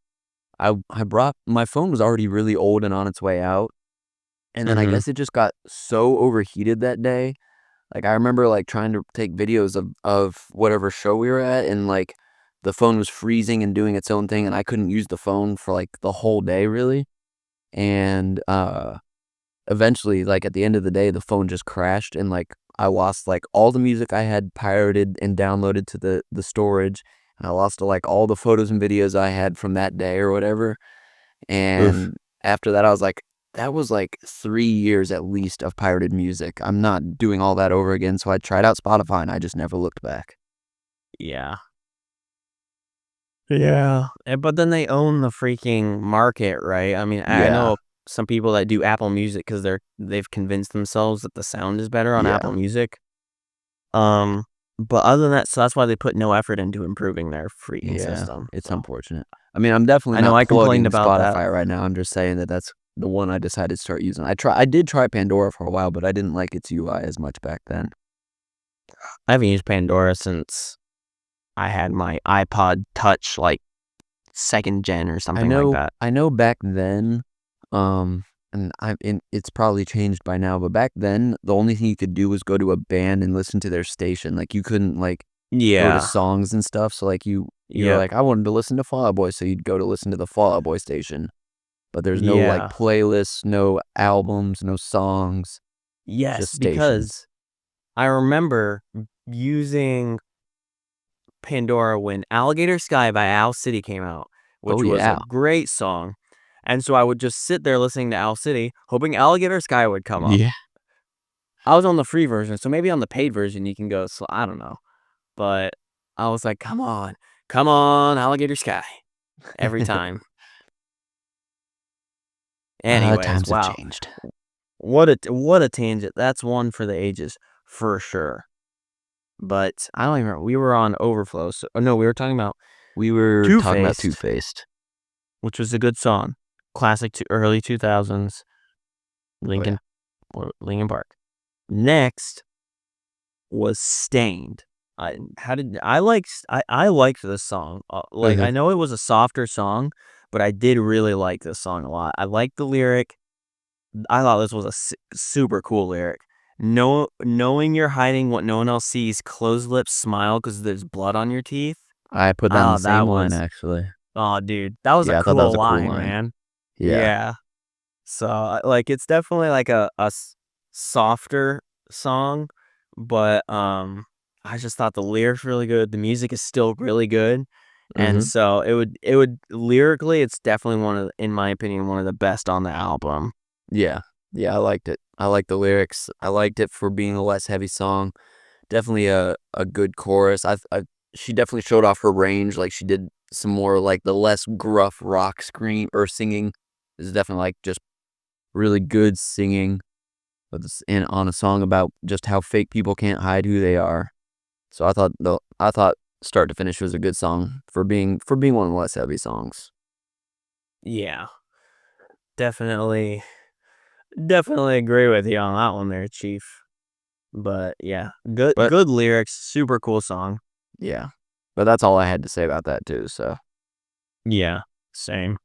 B: I brought my phone was already really old and on its way out, and then I
A: Mhm.
B: guess it just got so overheated that day. Like, I remember, like, trying to take videos of whatever show we were at, and, like, the phone was freezing and doing its own thing, and I couldn't use the phone for, like, the whole day, really, and, eventually, like, at the end of the day, the phone just crashed, and, like, I lost, like, all the music I had pirated and downloaded to the storage, and I lost, like, all the photos and videos I had from that day or whatever,
A: Oof.
B: and after that, I was like, "That was, like, 3 years at least of pirated music. I'm not doing all that over again," so I tried out Spotify, and I just never looked back.
A: Yeah. Yeah, but then they own the freaking market, right? I mean, I
B: Yeah,
A: know some people that do Apple Music because they've convinced themselves that the sound is better on Apple
B: yeah,
A: Music. Um, but other than that, so that's why they put no effort into improving their freaking
B: yeah,
A: system,
B: it's
A: so
B: unfortunate. I mean, I'm definitely
A: I know
B: not
A: I complained
B: plugging
A: about that.
B: Spotify right now, I'm just saying that that's the one I decided to start using. I did try Pandora for a while, but I didn't like its UI as much back then.
A: I haven't used Pandora since I had my iPod Touch, like, 2nd gen or something like that.
B: I know back then, um, and it's probably changed by now, but back then, the only thing you could do was go to a band and listen to their station, like, you couldn't, like, go to
A: Yeah.
B: songs and stuff, so, like, you're
A: Yep.
B: like, "I wanted to listen to Fall Out Boy," so you'd go to listen to the Fall Out Boy station, but there's no, like,
A: Yeah.
B: playlists, no albums, no songs,
A: Yes,
B: just stations.
A: because I remember using Pandora when Alligator Sky by Owl City came out,
B: Oh,
A: which was a
B: yeah.
A: great song, and so I would just sit there listening to Owl City, hoping Alligator Sky would come up.
B: Yeah.
A: I was on the free version, so maybe on the paid version you can go I don't know, but I was like, come on, Alligator Sky," every time. Anyways,
B: Times have
A: wow,
B: changed.
A: what a tangent. That's one for the ages, for sure. But I don't even remember. We were on Overflow, so oh, no, we were talking about
B: We were talking about
A: Two-Faced,
B: Toothpaste.
A: which was a good song. Classic to early 2000s,
B: Oh, yeah.
A: Linkin Linkin Park. Next was Stained. I liked this song. Like,
B: Mhm.
A: I know it was a softer song, but I did really like this song a lot. I liked the lyric. I thought this was a super cool lyric. Knowing you're hiding what no one else sees, closed lips, smile because there's blood on your teeth.
B: I put that in the
A: Oh, that
B: same line,
A: was
B: actually.
A: oh, dude, that was a
B: Yeah, I thought that was
A: cool
B: a cool
A: line,
B: line.
A: man.
B: Yeah.
A: Yeah. So, like, it's definitely like a softer song, but, I just thought the lyrics really good, the music is still really good, and
B: Mhm.
A: so it would lyrically, it's definitely one of in my opinion, one of the best on the album.
B: Yeah. Yeah, I liked it. I liked the lyrics. I liked it for being a less heavy song. Definitely a good chorus. I she definitely showed off her range, like, she did some more, like, the less gruff rock scream or singing. This is definitely, like, just really good singing, but this and on a song about just how fake people can't hide who they are. So I thought start to finish was a good song for being one of the less heavy songs.
A: Yeah, definitely definitely agree with you on that one there, chief. But, yeah,
B: But
A: good lyrics, super cool song.
B: yeah. But that's all I had to say about that too, so
A: Yeah, same.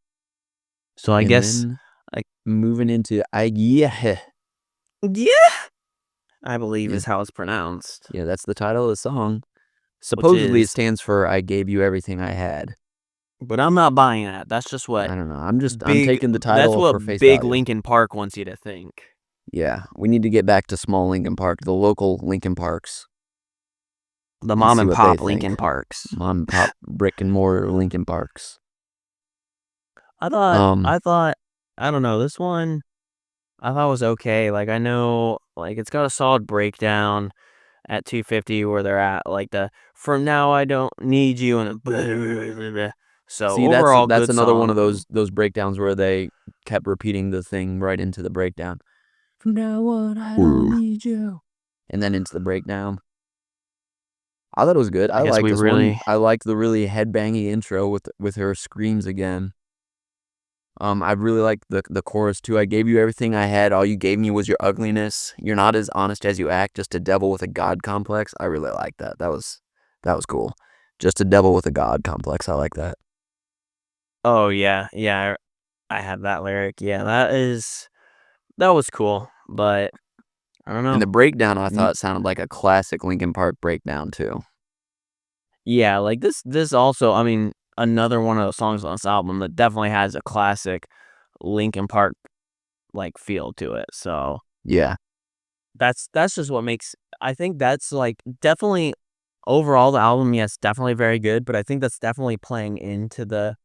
A: So I
B: and
A: guess
B: then
A: Like,
B: moving into yeah.
A: yeah, I believe
B: Yeah,
A: is how it's pronounced,
B: yeah, that's the title of the song.
A: which
B: Supposedly, it
A: is,
B: stands for "I gave you everything I had."
A: but I'm not buying that. That's just what
B: I don't know. I'm
A: big.
B: taking the
A: That's
B: title for
A: what
B: face
A: big
B: value.
A: Linkin Park wants you to think.
B: Yeah, we need to get back to small Lincoln Park, the local Lincoln Parks,
A: The
B: and
A: mom
B: see
A: and
B: what they
A: pop
B: think.
A: Linkin Parks.
B: Mom and pop brick and mortar Lincoln Parks.
A: I thought.
B: Um,
A: I thought. I don't know. This one I thought was okay. Like I know, like it's got a solid breakdown at 250 where they're at. Like the from now I don't need you and the so
B: See,
A: overall
B: that's
A: good
B: another one of
A: song.
B: those breakdowns where they kept repeating the thing right into the breakdown. From now on, I don't
A: Ooh.
B: need you. And then into the breakdown. I thought it was good. I
A: I guess
B: liked
A: we
B: this one.
A: really.
B: I liked the really headbangy intro with her screams again. I really liked the chorus too. I gave you everything I had. All you gave me was your ugliness. You're not as honest as you act. Just a devil with a god complex. I really liked that. That was cool. Just a devil with a god complex. I like that.
A: Oh yeah, yeah. I have that lyric. Yeah, that was cool. But I don't
B: And
A: know.
B: the breakdown I
A: N-
B: thought sounded like a classic Linkin Park breakdown too.
A: Yeah, like this also. I mean, another one of those songs on this album that definitely has a classic Linkin Park like feel to it. So
B: Yeah.
A: that's just what makes. I think that's like definitely overall the album. Yes, definitely very good. But I think that's definitely playing into the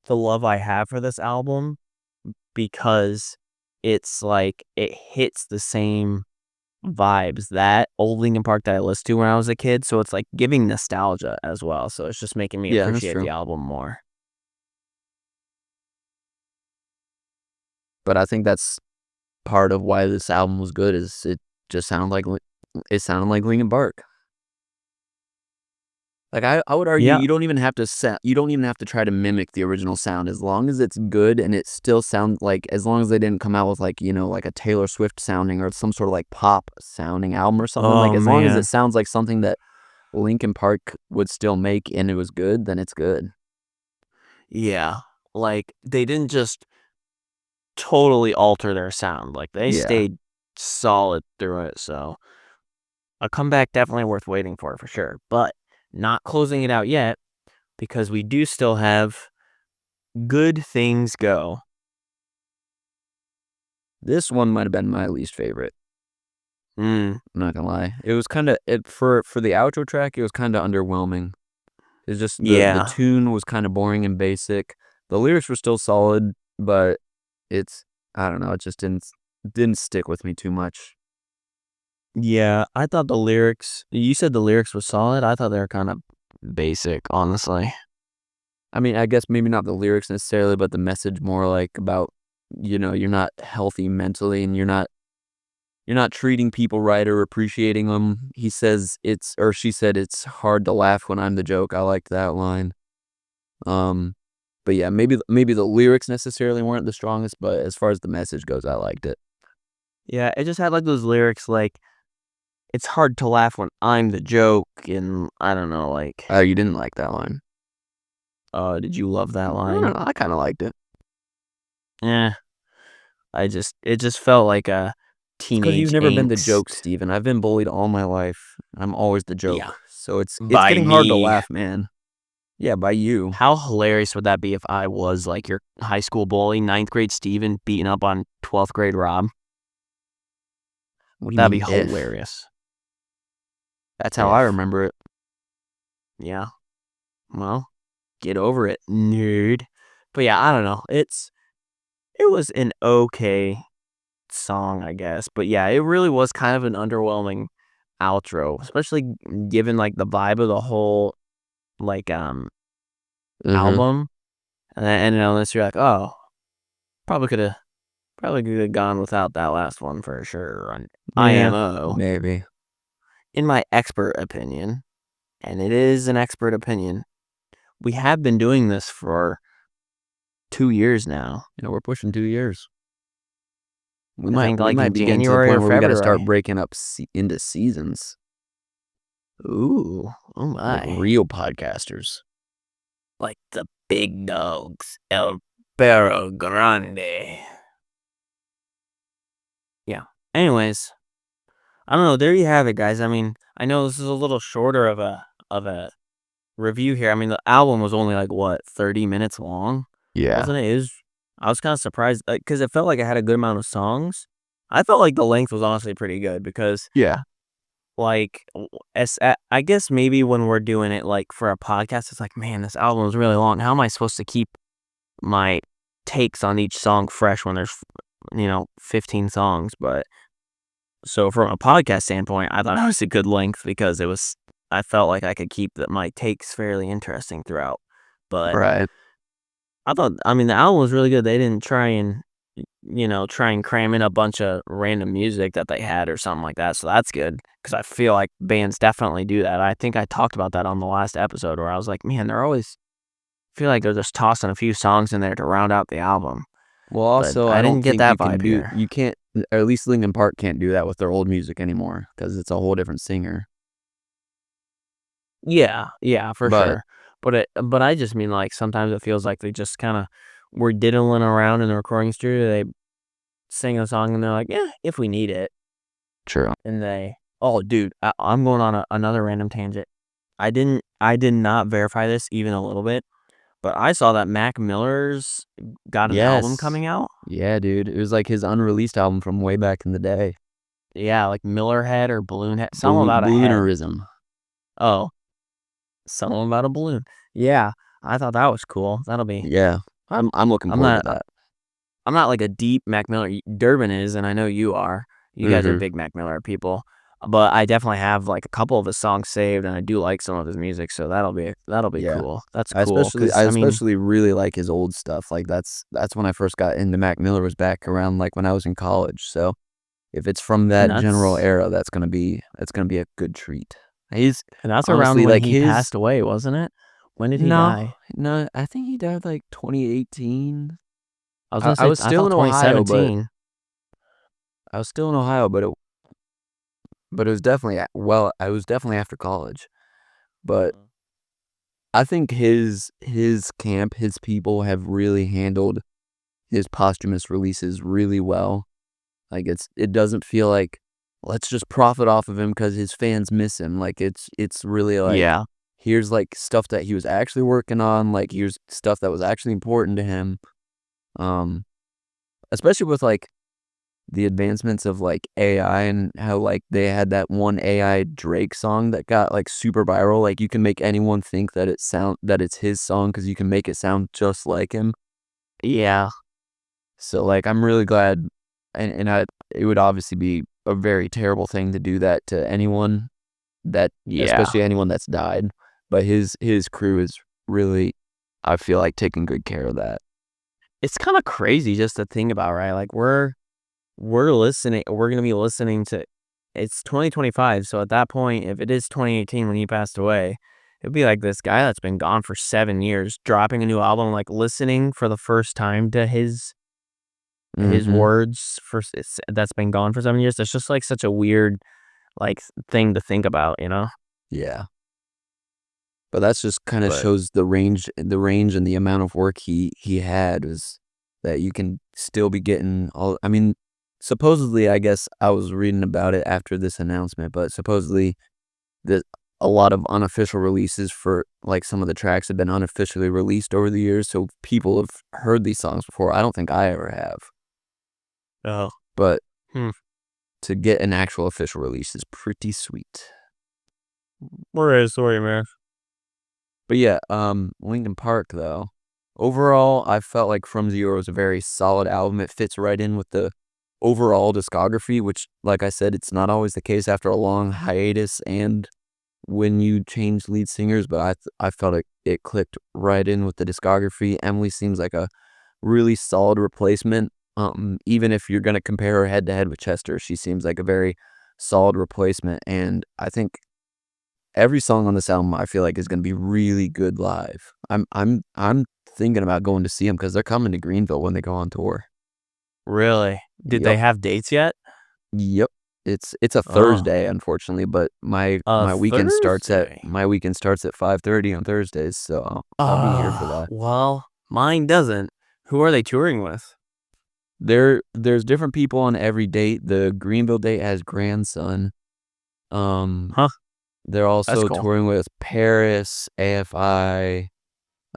A: love I have for this album because it's like it hits the same vibes that old Linkin Park that I listened to when I was a kid. So it's like giving nostalgia as well. So it's just making me
B: Yeah, that's
A: appreciate
B: true.
A: the album more.
B: But I think that's part of why this album was good is just sounded like it sounded like Linkin Park. Like I would argue
A: Yeah.
B: you don't even have to you don't even have to try to mimic the original sound as long as it's good and it still sounds like as long as they didn't come out with like, like a Taylor Swift sounding or some sort of like pop sounding album or something, like
A: Oh
B: as long as it
A: man.
B: sounds like something that Linkin Park would still make and it was good, then it's good.
A: Yeah. Like they didn't just totally alter their sound. Like they
B: Yeah.
A: stayed solid through it. So a comeback definitely worth waiting for sure. But not closing it out yet because we do still have Good Things Go.
B: This one might have been my least favorite.
A: Mm,
B: I'm not gonna lie. It was kind of it for the outro track. It was kind of underwhelming. It's just the
A: yeah.
B: tune was kind of boring and basic. The lyrics were still solid, but it's I don't know. It just didn't stick with me too much.
A: Yeah. I thought the lyrics, you said the lyrics were solid. I thought they were kind of basic, honestly.
B: I mean, I guess maybe not the lyrics necessarily, but the message more like about you're not healthy mentally and you're not treating people right or appreciating them. He says it's or she said it's hard to laugh when I'm the joke. I liked that line. Um, but yeah, maybe the lyrics necessarily weren't the strongest, but as far as the message goes, I liked it.
A: Yeah. It just had like those lyrics like, it's hard to laugh when I'm the joke. And I don't know, like,
B: Oh, you didn't like that line?
A: did you love that
B: I don't
A: line?
B: know. I kind of liked it.
A: Yeah. It just felt like a
B: It's because you've
A: teenage
B: never been the joke,
A: angst.
B: Steven. I've been bullied all my life. I'm always the
A: Yeah.
B: joke. So it's
A: By
B: getting hard to
A: me.
B: laugh, man. Yeah, by you.
A: How hilarious would that be if I was like your high school bully, ninth grade Steven beating up on 12th grade Rob?
B: What do you
A: That'd
B: mean
A: be
B: if?
A: hilarious. That's how I
B: If.
A: remember it. Yeah. Well, get over it, nerd. But yeah, I don't know. It was an okay song, I guess. But yeah, it really was kind of an underwhelming outro, especially given like the vibe of the whole like
B: Mm-hmm.
A: album. And then ended on this, you're like, oh, probably could have gone without that last one for sure on
B: Yeah,
A: IMO.
B: maybe.
A: In my expert opinion, and it is an expert opinion, we have been doing this for 2 years now.
B: We're pushing 2 years. We
A: I
B: might
A: think
B: we
A: like
B: might
A: in
B: be getting to the
A: January
B: point
A: or
B: where we got to start
A: February.
B: breaking up into seasons,
A: Ooh, oh
B: like
A: my.
B: real podcasters.
A: Like the big dogs, El Perro Grande. anyways, I don't know. There you have it, guys. I mean, I know this is a little shorter of a review here. I mean, the album was only like what 30 minutes long,
B: Yeah.
A: wasn't it? I was kind of surprised because it felt like it had a good amount of songs. I felt like the length was honestly pretty good because
B: Yeah.
A: like I guess maybe when we're doing it like for a podcast, it's like, man, this album is really long. How am I supposed to keep my takes on each song fresh when there's 15 songs? But so from a podcast standpoint, I thought it was a good length because I felt like I could keep my takes fairly interesting throughout. But
B: Right.
A: I mean, the album was really good. They didn't try and cram in a bunch of random music that they had or something like that. So that's good because I feel like bands definitely do that. I think I talked about that on the last episode where I was like, man, feel like they're just tossing a few songs in there to round out the album.
B: Well,
A: But
B: also,
A: I
B: I
A: didn't
B: don't
A: get
B: think
A: that vibe here.
B: you can't, or at least Linkin Park can't do that with their old music anymore because it's a whole different singer.
A: Yeah, yeah, for
B: But
A: sure. But I just mean, like, sometimes it feels like they just kinda were diddling around in the recording studio, they sing a song and they're like, "Yeah, if we need it."
B: true.
A: And oh, dude, I'm going on another random tangent. I did not verify this even a little bit, but I saw that Mac Miller's got an album
B: Yes.
A: coming out.
B: Yeah, dude. It was like his unreleased album from way back in the day.
A: Yeah, like Miller Head or Balloon Head, something about a head.
B: Balloonerism.
A: Oh, something about a balloon. Yeah, I thought that was cool. That'll be
B: Yeah. I'm looking
A: I'm
B: forward to
A: not
B: that.
A: I'm not like a deep Mac Miller. Durbin is, and I know you are. You guys are
B: Mhm.
A: big Mac Miller people. But I definitely have like a couple of his songs saved, and I do like some of his music. So that'll be
B: Yeah.
A: cool. That's cool.
B: I
A: Cause I mean,
B: especially really like his old stuff. Like that's when I first got into Mac Miller was back around like when I was in college. So if it's from
A: and
B: that general
A: that's
B: era, that's gonna be a good treat. He's
A: and that's around
B: honestly
A: when
B: like
A: he
B: his
A: passed away, wasn't it? When did he
B: no,
A: die?
B: no, I think he died like 2018.
A: I was
B: I,
A: gonna
B: I
A: say
B: was
A: I
B: still
A: thought
B: in Ohio, but
A: 2017.
B: I was still in Ohio, but it was definitely I was definitely after college. But
A: Mhm.
B: I think his camp, his people have really handled his posthumous releases really well. Like it doesn't feel like let's just profit off of him because his fans miss him. Like it's really like
A: Yeah.
B: here's like stuff that he was actually working on. Like here's stuff that was actually important to him. Um, especially with like the advancements of like AI and how like they had that one AI Drake song that got like super viral. Like you can make anyone think that it's his song because you can make it sound just like him.
A: Yeah.
B: So like I'm really glad, and it would obviously be a very terrible thing to do that to anyone that
A: Yeah.
B: especially anyone that's died. But his crew is really, I feel like, taking good care of that.
A: It's kind of crazy just to think about, right? Like we're gonna be listening to it's 2025, so at that point, if it is 2018 when he passed away, it'd be like this guy that's been gone for 7 years, dropping a new album, like, listening for the first time to his
B: Hmm.
A: words that's been gone for 7 years. It's just, like, such a weird, like, thing to think about, you know?
B: Yeah. But that's just kind of
A: But
B: shows the range and the amount of work he had is that you can still be getting all. I mean, supposedly, I guess I was reading about it after this announcement, but supposedly that a lot of unofficial releases for like some of the tracks have been unofficially released over the years, so people have heard these songs before. I don't think I ever have,
A: oh,
B: but
A: hmm.
B: to get an actual official release is pretty sweet.
A: Right, sorry, man.
B: But yeah, Linkin Park though. Overall, I felt like From Zero was a very solid album. It fits right in with the overall discography, which, like I said, it's not always the case after a long hiatus and when you change lead singers. But I felt it clicked right in with the discography. Emily seems like a really solid replacement. Even if you're gonna compare her head to head with Chester, she seems like a very solid replacement. And I think every song on this album I feel like is gonna be really good live. I'm thinking about going to see them because 'cause they're coming to Greenville when they go on tour.
A: Really? Did they
B: Yep.
A: have dates yet?
B: Yep. It's a
A: Oh,
B: Thursday, unfortunately, but
A: a Thursday.
B: my weekend starts at 5:30 on Thursdays, so I'll be here for
A: Oh,
B: that.
A: well, mine doesn't. Who are they touring with?
B: There's different people on every date. The Greenville date has grandson. Um,
A: Huh,
B: they're
A: that's
B: also
A: cool.
B: touring with Paris, AFI,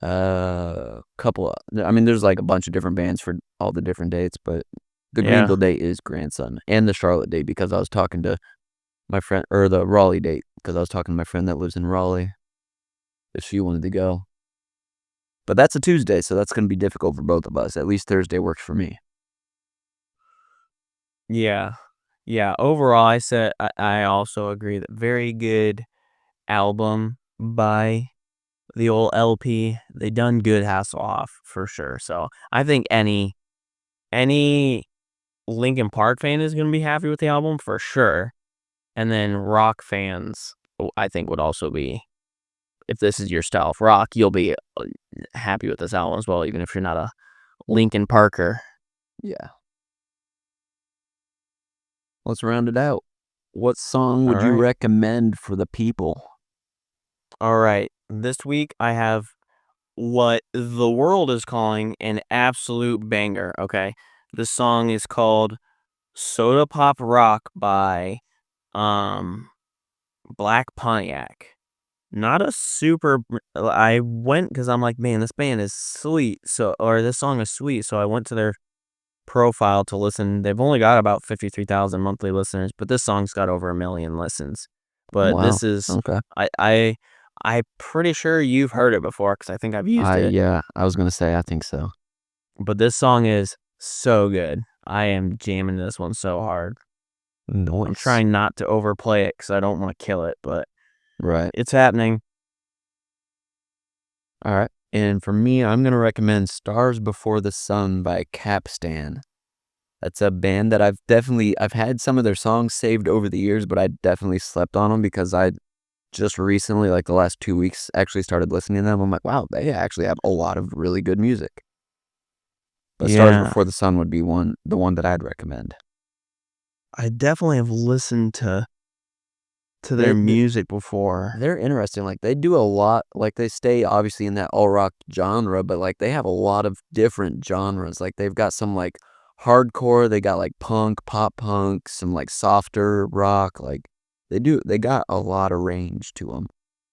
B: couple I mean, there's, like, a bunch of different bands for all the different dates, but the
A: Yeah.
B: Greenville date is grandson, and the Charlotte date because I was talking to my friend or the Raleigh date because I was talking to my friend that lives in Raleigh if she wanted to go. But that's a Tuesday, so that's gonna be difficult for both of us. At least Thursday works for me.
A: Yeah. Yeah, overall, I also agree that very good album by the old LP. They done good Hasselhoff for sure. So I think any Linkin Park fan is gonna be happy with the album for sure. And then rock fans, I think would also be if this is your style of rock, you'll be happy with this album as well, even if you're not a Linkin Parker.
B: Yeah. Let's round it out. What song
A: All
B: would you
A: right.
B: recommend for the people?
A: All right. This week I have what the world is calling an absolute banger. Okay. This song is called Soda Pop Rock by um Black Pontiac. Not a super I went because I'm like, man, this band is sweet. So or this song is sweet. So I went to their profile to listen. They've only got about 53,000 monthly listeners, but this song's got over 1,000,000 listens. But
B: Wow.
A: this is
B: Okay.
A: I I I'm pretty sure you've heard it before because I think I've used it.
B: Yeah, I was gonna say I think so.
A: But this song is so good. I am jamming this one so hard. I'm
B: Nice.
A: trying not to overplay it because I don't want to kill it, but
B: Right.
A: it's happening.
B: Alright. And for me, I'm gonna recommend Stars Before the Sun by Capstan. That's a band that I've had some of their songs saved over the years, but I definitely slept on them because I just recently, like the last 2 weeks, actually started listening to them. I'm like, "Wow, they actually have a lot of really good music." But Stars
A: Yeah.
B: Before the Sun would be the one that I'd recommend.
A: I definitely have listened to their
B: They
A: music before.
B: they're interesting, like, they do a lot like, they stay obviously in that all rock genre, but, like, they have a lot of different genres, like, they've got some, like, hardcore, they got, like, punk, pop punk, some, like, softer rock, like, they got a lot of range to them,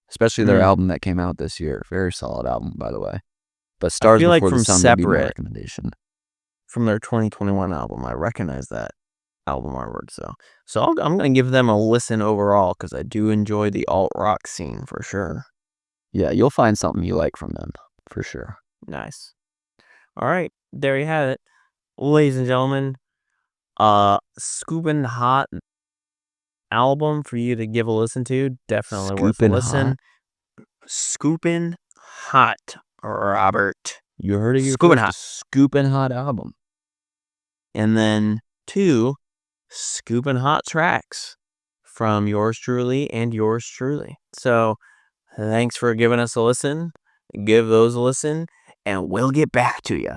B: especially their
A: Mm.
B: album that came out this year, very solid album, by the way, but
A: I
B: Stars
A: feel like
B: Before the
A: from
B: Sun would be my
A: Separate,
B: recommendation.
A: from their 2021 album, I recognize that album artwork. So I'm gonna give them a listen overall because I do enjoy the alt rock scene for sure.
B: Yeah, you'll find something you like from them, for sure.
A: Nice. All right, there you have it, ladies and gentlemen. Scoopin' Hot album for you to give a listen to. Definitely worth a
B: Scoopin' Hot?
A: listen. Scoopin' Hot, Robert.
B: You heard it here
A: Scoopin'
B: first, a
A: Hot.
B: Scoopin' Hot album.
A: And then two Scoopin' Hot tracks from yours truly and yours truly. So thanks for giving us a listen. Give those a listen, and we'll get back to you.